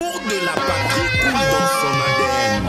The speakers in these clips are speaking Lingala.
de la patrie coule dans son ADN.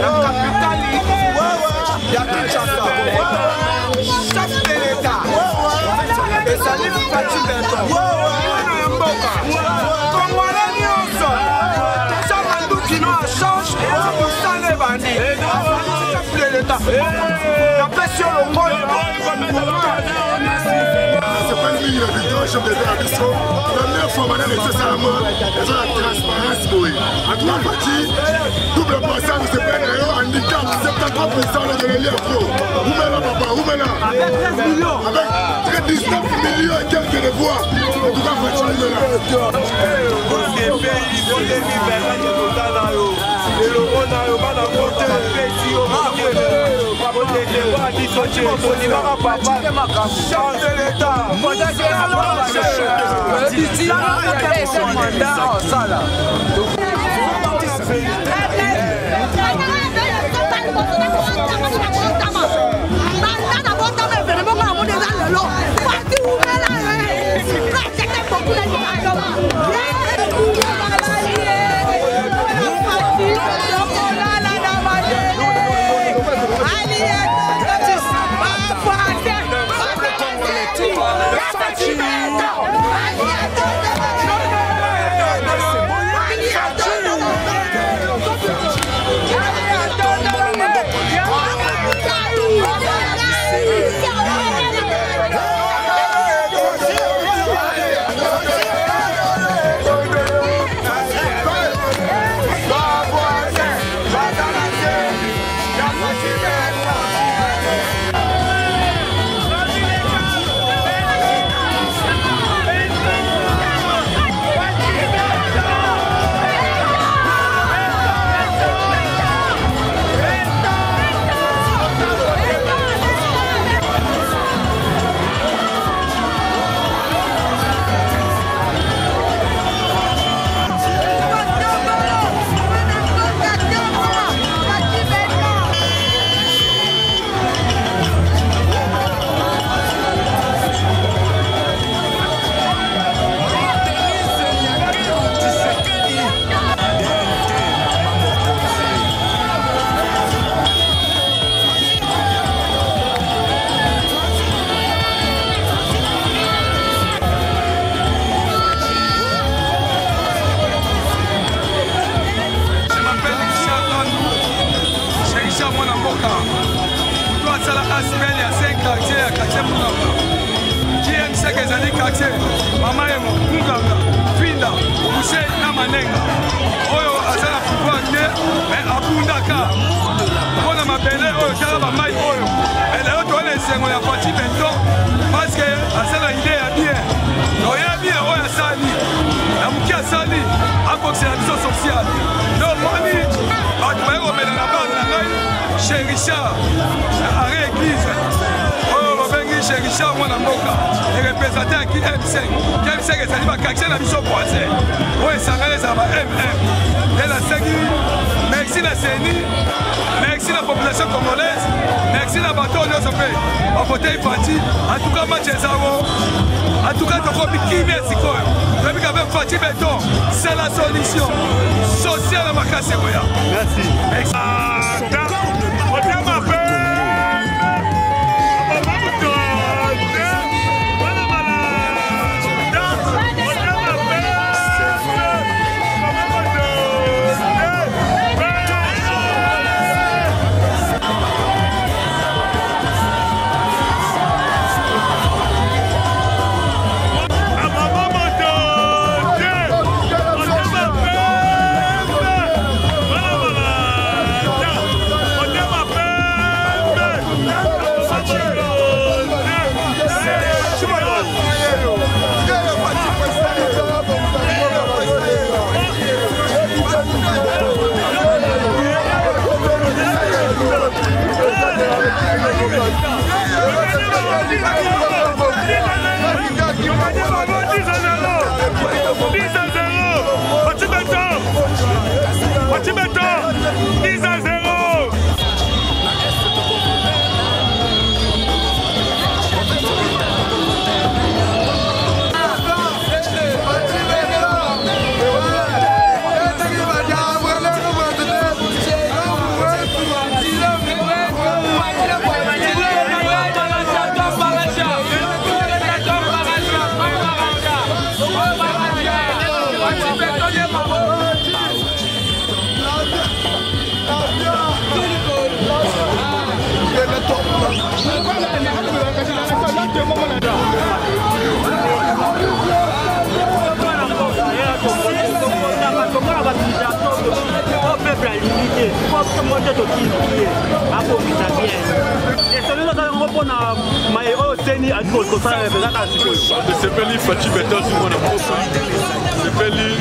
La capitale ya Kinshasa, chef de l'État, et Salim Fati Benton, Mboka, Congolais nyonso, Chamandu Kino a change, pour ça les bandits, chef de l'État, la pression le monde. C'est pas une ligne de victoire, chef de l'État, la meilleure fois maintenant nécessairement, ils ont la transparence pour eux. En tout cas, Fati, double passage, c'est pas un handicap, 73% de l'élève pro. Où met là, papa, où met là? Avec 13 millions. Avec 19 millions et quelques de voix. En tout cas, Fati, il est là. Mama yemo, Munganga, Finda, Mouché, Namanenga. Oyo, Azana pouvoir te, mais Abundaka. On a ma belle, Oyo, Taraba Mai, Oyo. Et là, on est sengo ya Fati Benton, parce que Azana idée à bien. Oya bien, Oya Sali. La Moukia Sali, à boxer la mission sociale. Non, Mani, on va mettre la barre de la chez Richard arrêt église oyo babengi chez Richard mwana mboka représentant aki M5 M5 ezali bakaxe na biso voisin oyo esangana ezala ba MM nde nasengi merci na CENI merci la population congolaise merci na bato nyonso mpe bavotei parti en tout cas match ezango en tout cas tokomi kimia sikoyo toyebi kabe Faci Beton c'est la solution sociale à makasi ekoya merci Faci Beton 10-0. sepeli Faci Beton sur mon amour sepeli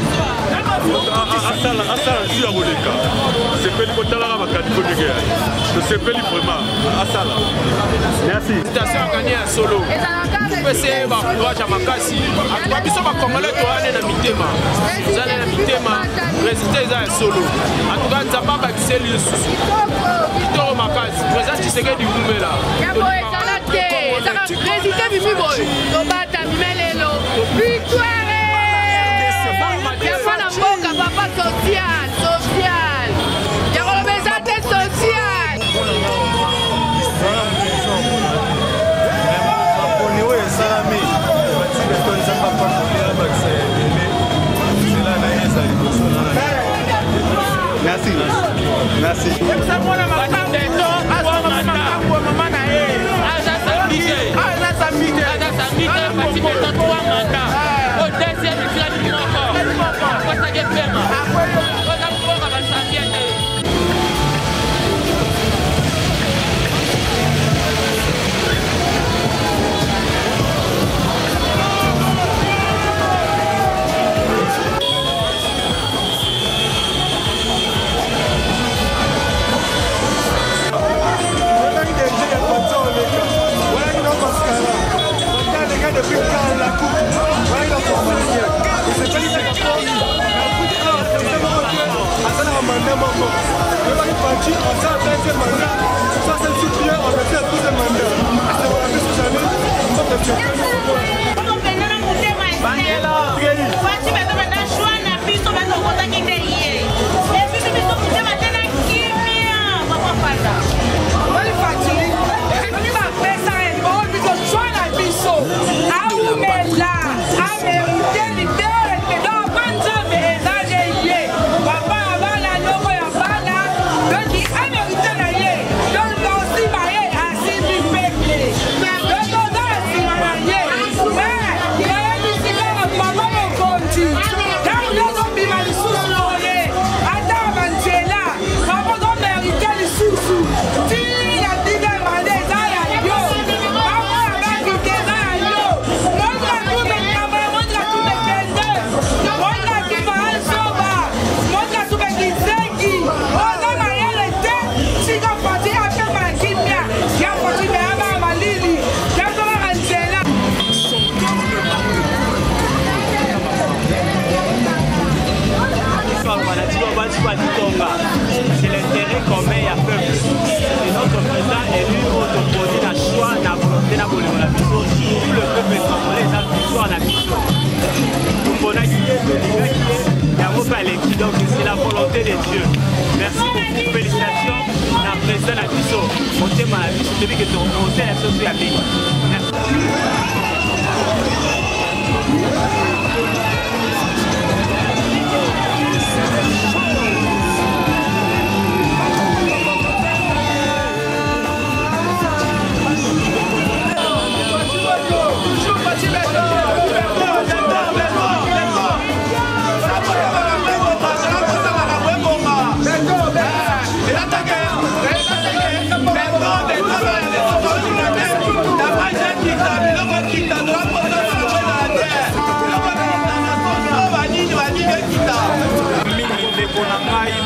asala sur la boleka sepeli kotala bakadiko ndenge sepeli vraiment asala merci station gagné à solo pese ba kuacha makasi atuba biso ba congolais to ane na mitema zale na mitema résultat za solo atuka nzamba ba kiseli susu to makasi président Tshisekedi Lumumela yabo ezala te ezala résultat bibi boy to bata melelo victoire ya na mboka papa social ya kolobeza te social aponi oyo esalami Faci Beton nzamba pakolela bakisa ya bele nzela na ye eza liboso merci Faci Beton 3 mandats au deuxième club du Moko kosa gepema kosa kuboka basambia te des dieux. Merci beaucoup, félicitations. Na président na biso, motema na biso depuis que ton conseil a sauté à vie.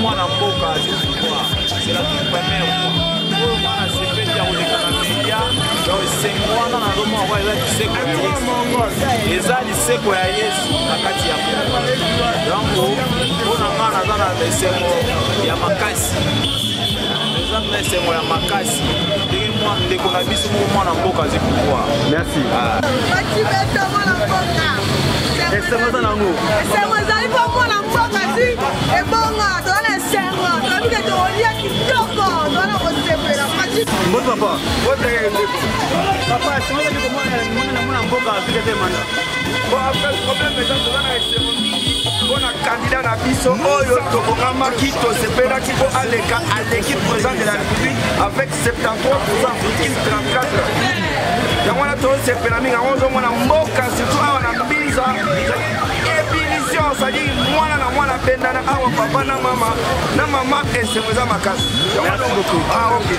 Mwana mboka c'est la toute première fois oyo mwana sepeli ya koleka na media donc esengo wana nazomona kwa eza liseko ya yesu eza liseko ya yesu na kati ya donc mpona nga naza na esengo ya makasi eza na esengo ya makasi ndenge ndeko na biso moko mwana mboka azi pouvoir. Merci. Esengo eza nango esengo ezali mpo mwana mboka zi ebonga tozana esengo tolabike tokolia kitoko tozana kosepela mbote papa papa esengo ezali komona na mwana mboka azike te manda problème eza tozana esengo mingi mpona kandida na biso oyo tobongamaki tosepelaki mpo aleka aleki président de la république avec 73% virgule 34. yango wana tosepela mingi yango ozomona mboka surtout awa na mbiza ébullition c'est-à-dire mwana na mwana bendana awa papa na mama esengo eza makasi. Merci beaucoup. Ah, ok.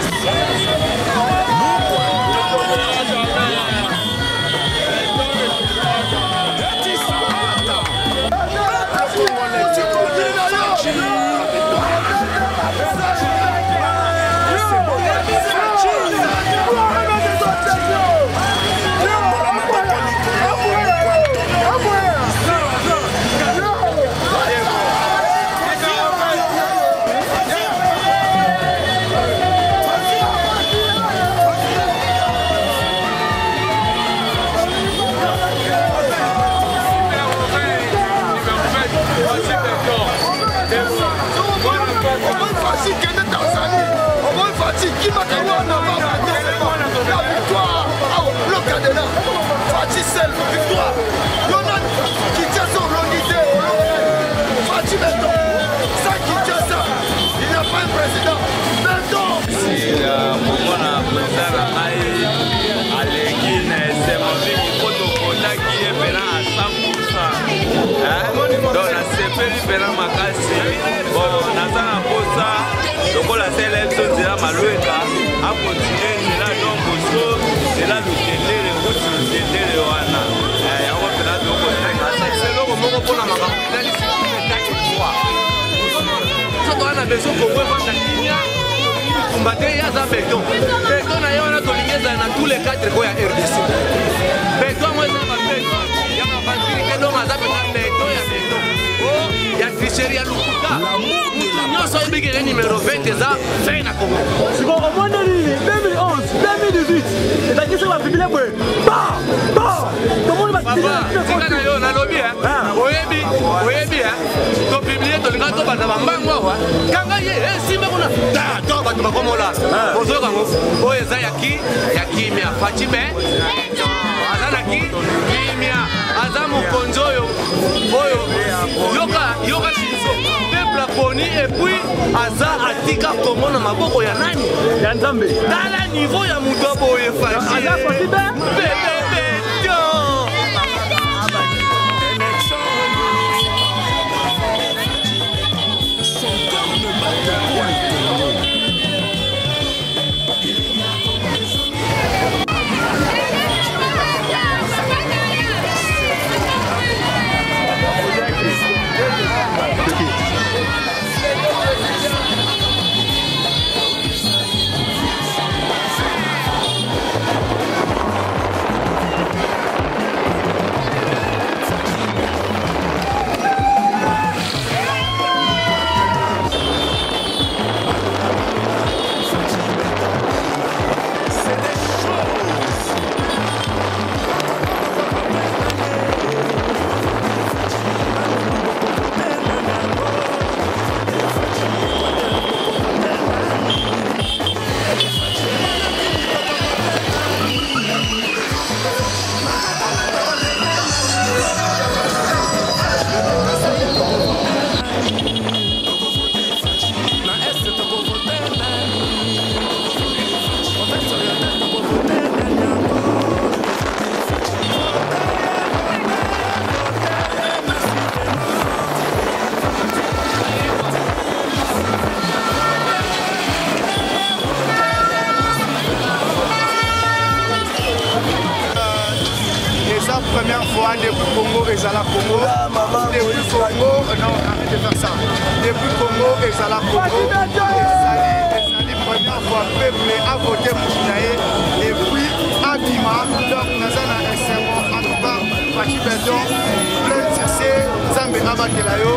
Pena makasi bon naza na posa lokola sele biso nzela malweka akontinue nzela donc so nzela lukendele kuti lukendele wana yango pena tokotenga eloko moko mpona makambo ezali soki wana beso kongo evanda kinya kumba te yaza beton beton na ye wana tolingi ezala na tous les 4 ko ya RDC beton mo eza babeton yaka bantiri te donc aza pena beton ya beton ya tricherie ya lukuta nyonso oyebikele numéro 20 eza fe na kongo siko omoni nini 2011 2018 ezalaki soki bafibile boye tomoni tika na yo nalobi oyebi topiblie tolinga tobanda bambango awa kanga ye esimba kuna to bato bakomola ozoyoka ngo oyo eza ya kimia fatime aza na kimia aza mokonzi oyo yoka biso peuple aponi epuis aza atika kongo na maboko ya nani ya nzambe tala niveau ya moto aboye fati première fois depuis Congo et Zala Congo. Depuis Congo, non, arrête de faire ça. Depuis Congo et Zala Congo. Première fois peuple a voté pour Chinaé et puis Abima, donc Nazana SMO, en tout cas, Pachi Bedon, plein de succès, Zambé Abakelayo.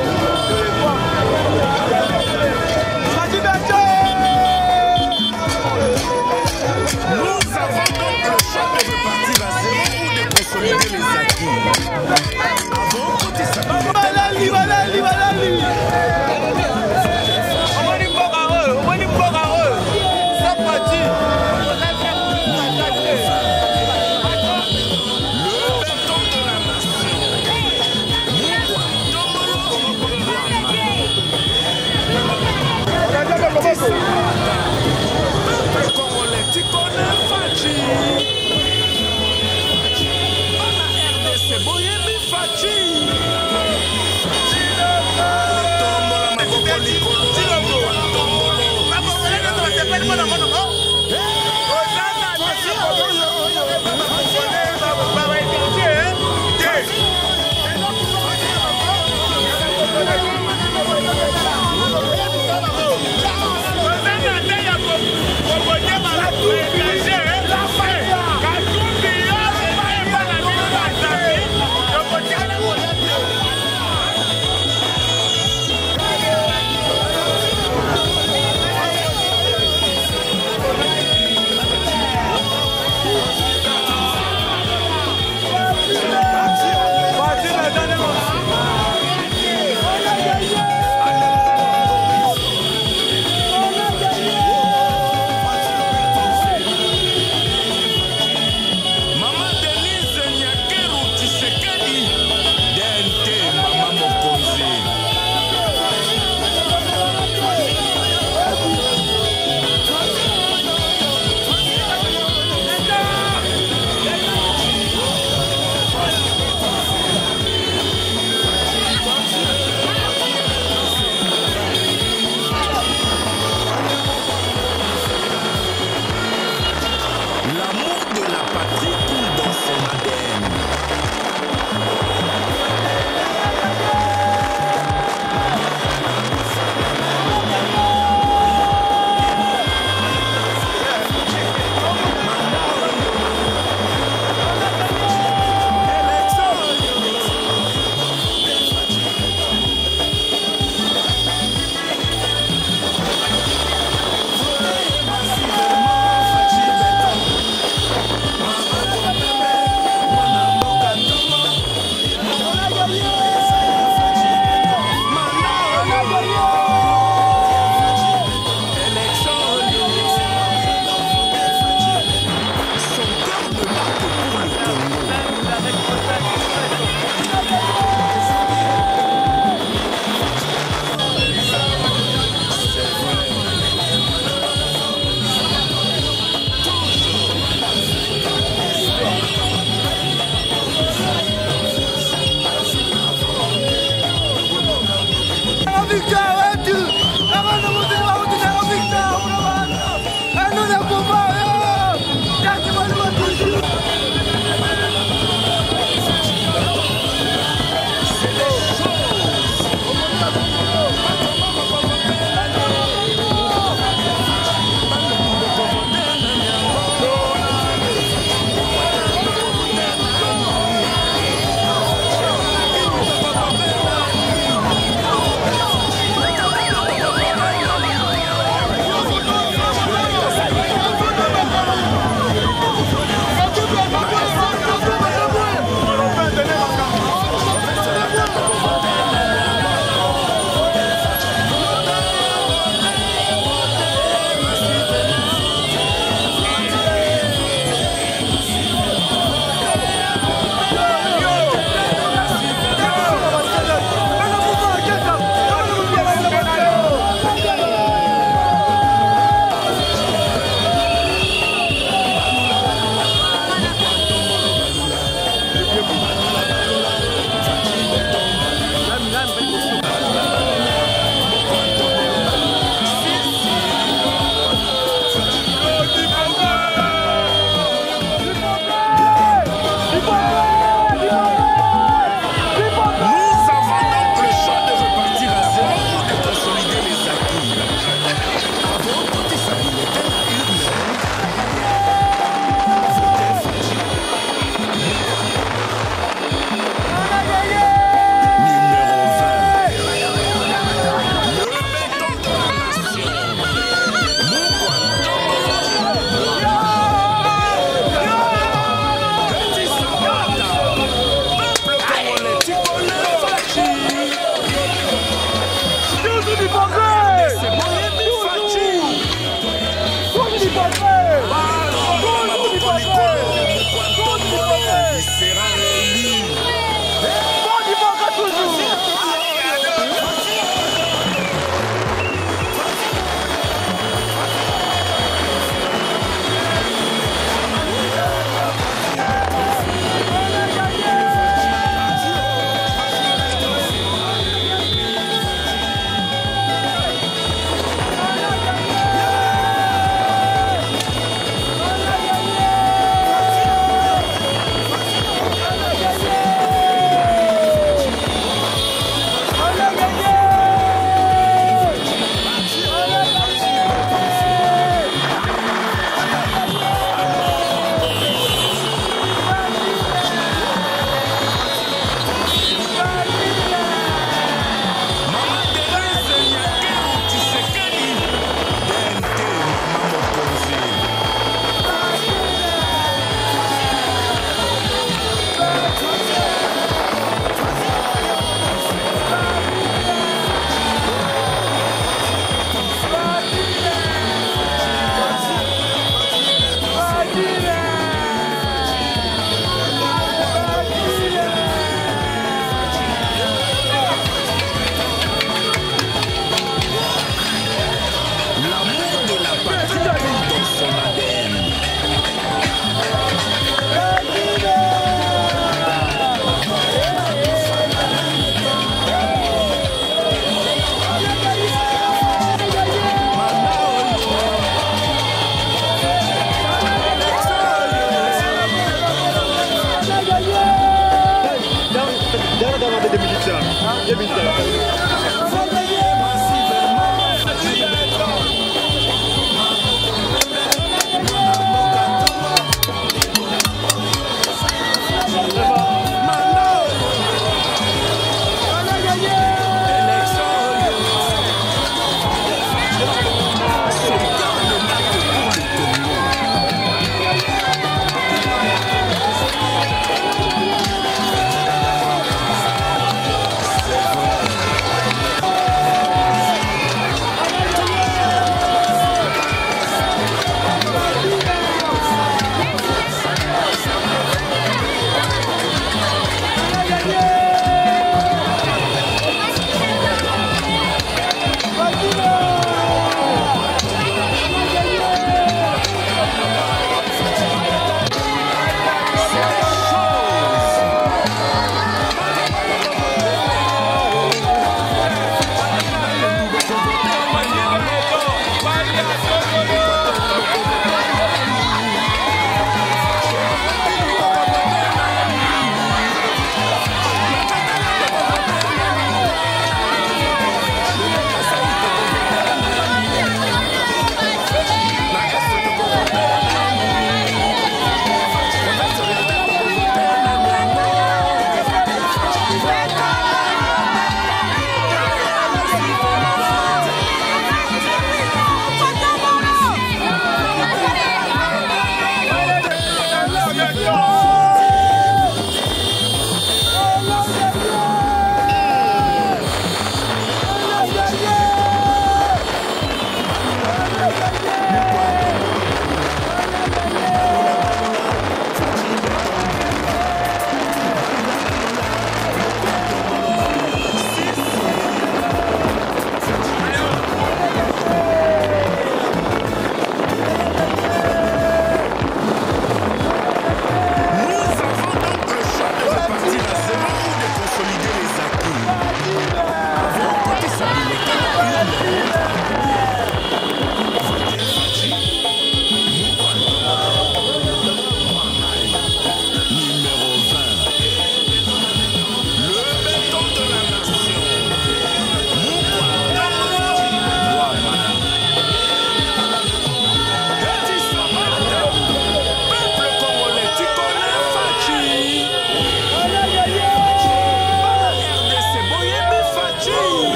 Pachi Bedon! Nous avons donc le choix de repartir à zéro ou de consolider les acquis. Avant, tout est ça.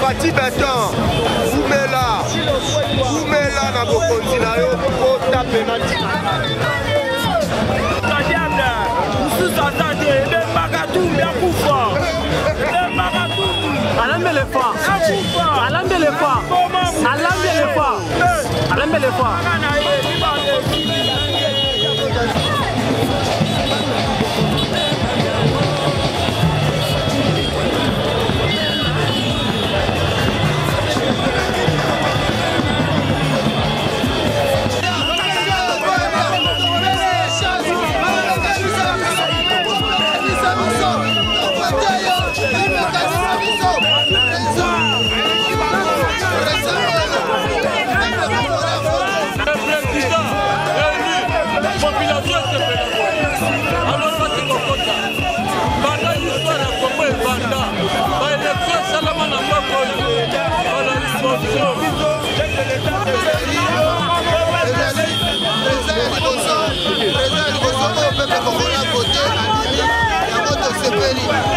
Fati Beton, Oumela na bokonzi na yo kota penalty. Kadiable, Moussa Tade, le Magatou bien kufa. Le Magatou. Alambe le fa. Alambe le fa. Alambe le fa. Alambe le fa.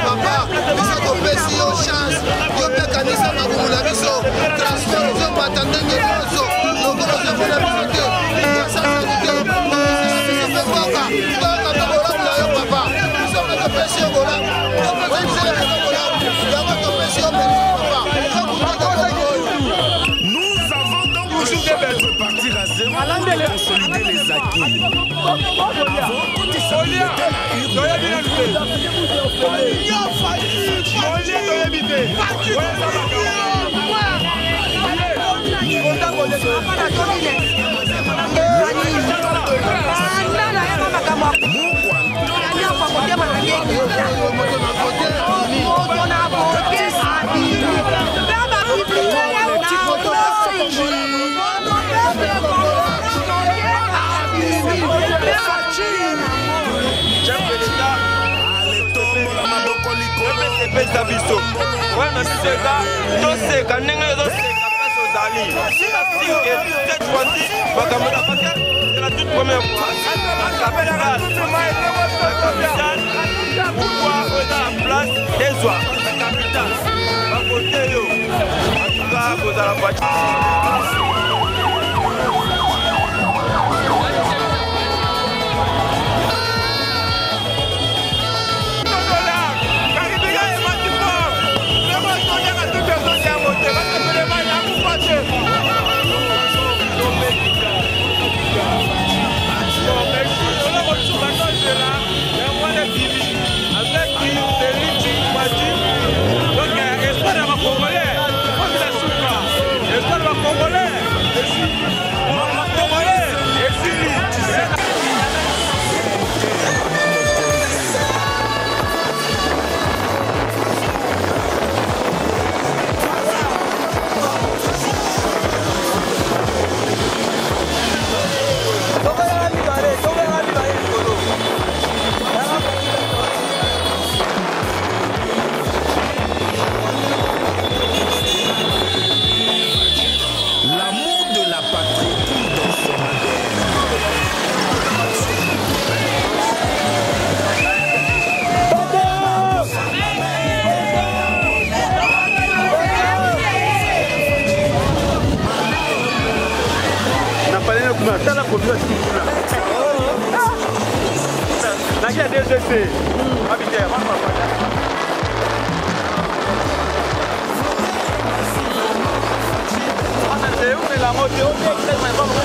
Papa, biso topesi yo chance yo mpe kanisa mabumu na biso transport zo batande nyonso lokolo ozofuna biso te yasanani te biso mpe koka tobolamu na yo papa biso mpe topesi yo bolamu topesi biso yo bolamu yango topesi yo papa. Nous avons donc besoin de repartir à zéro pour consolider les acquis. Pesa biso wana biseka toseka ndenge ezoseka place ozali sike cette fois-ci bakamata parce que c'est la toute première fois pourquoi on a la place des oies la capitale bakote yo en tout cas kozala pati Daqui a DGC. Abiter, vamos lá. Eu pela moto, eu tenho que ter mais vamos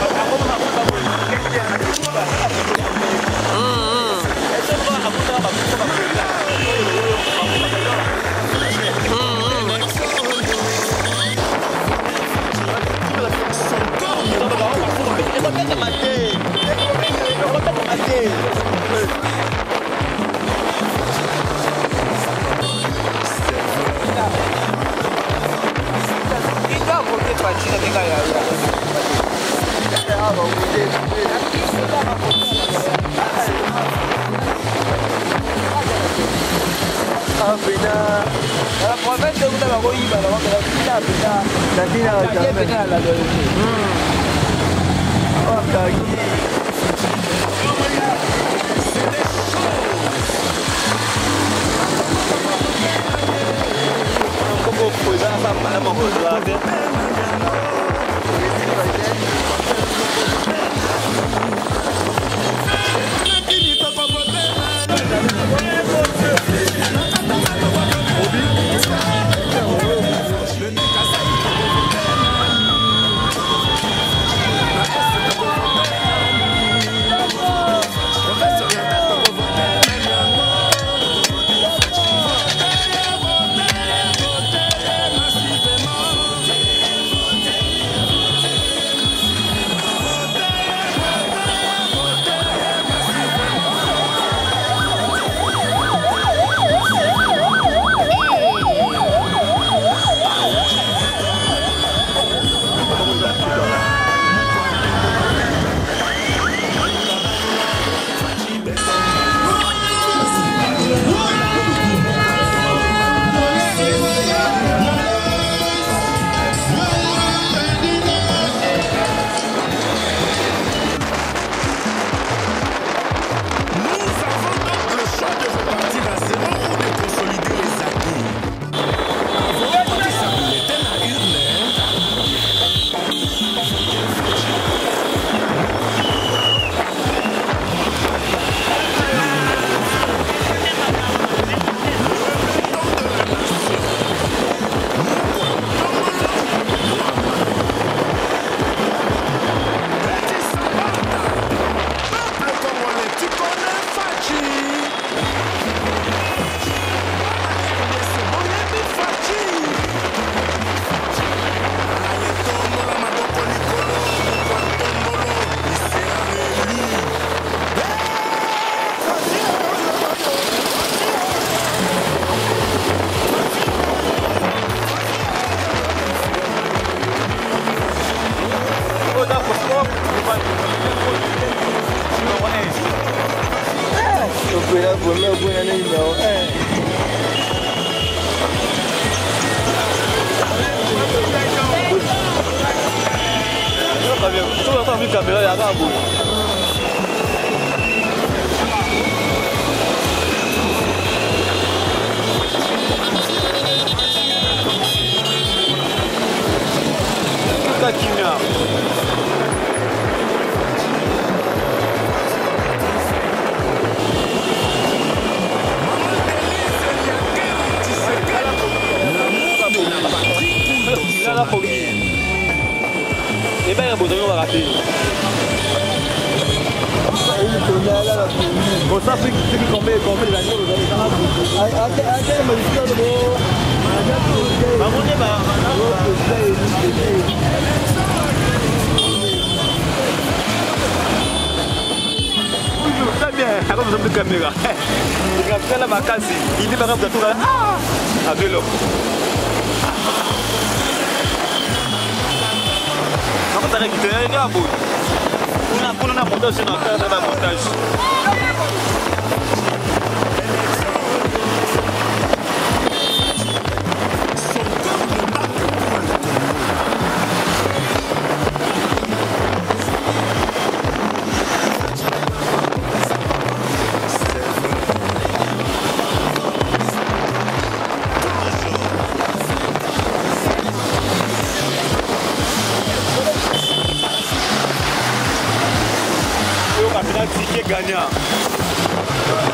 gagnant.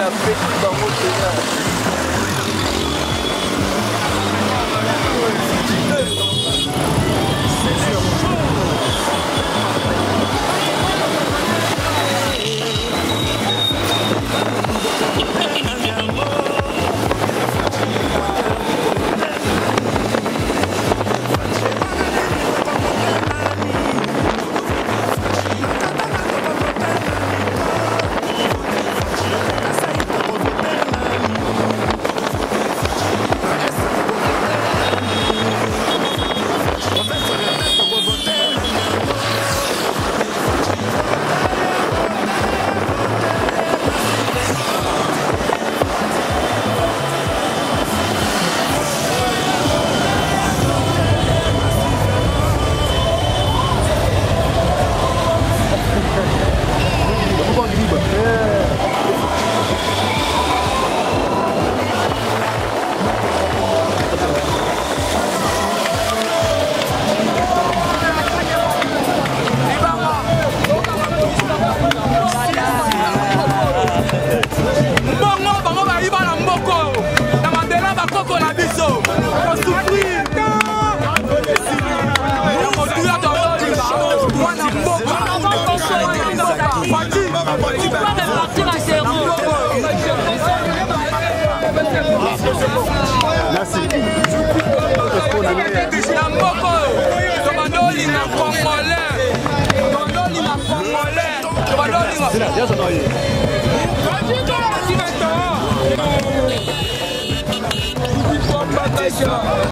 apesi bango pena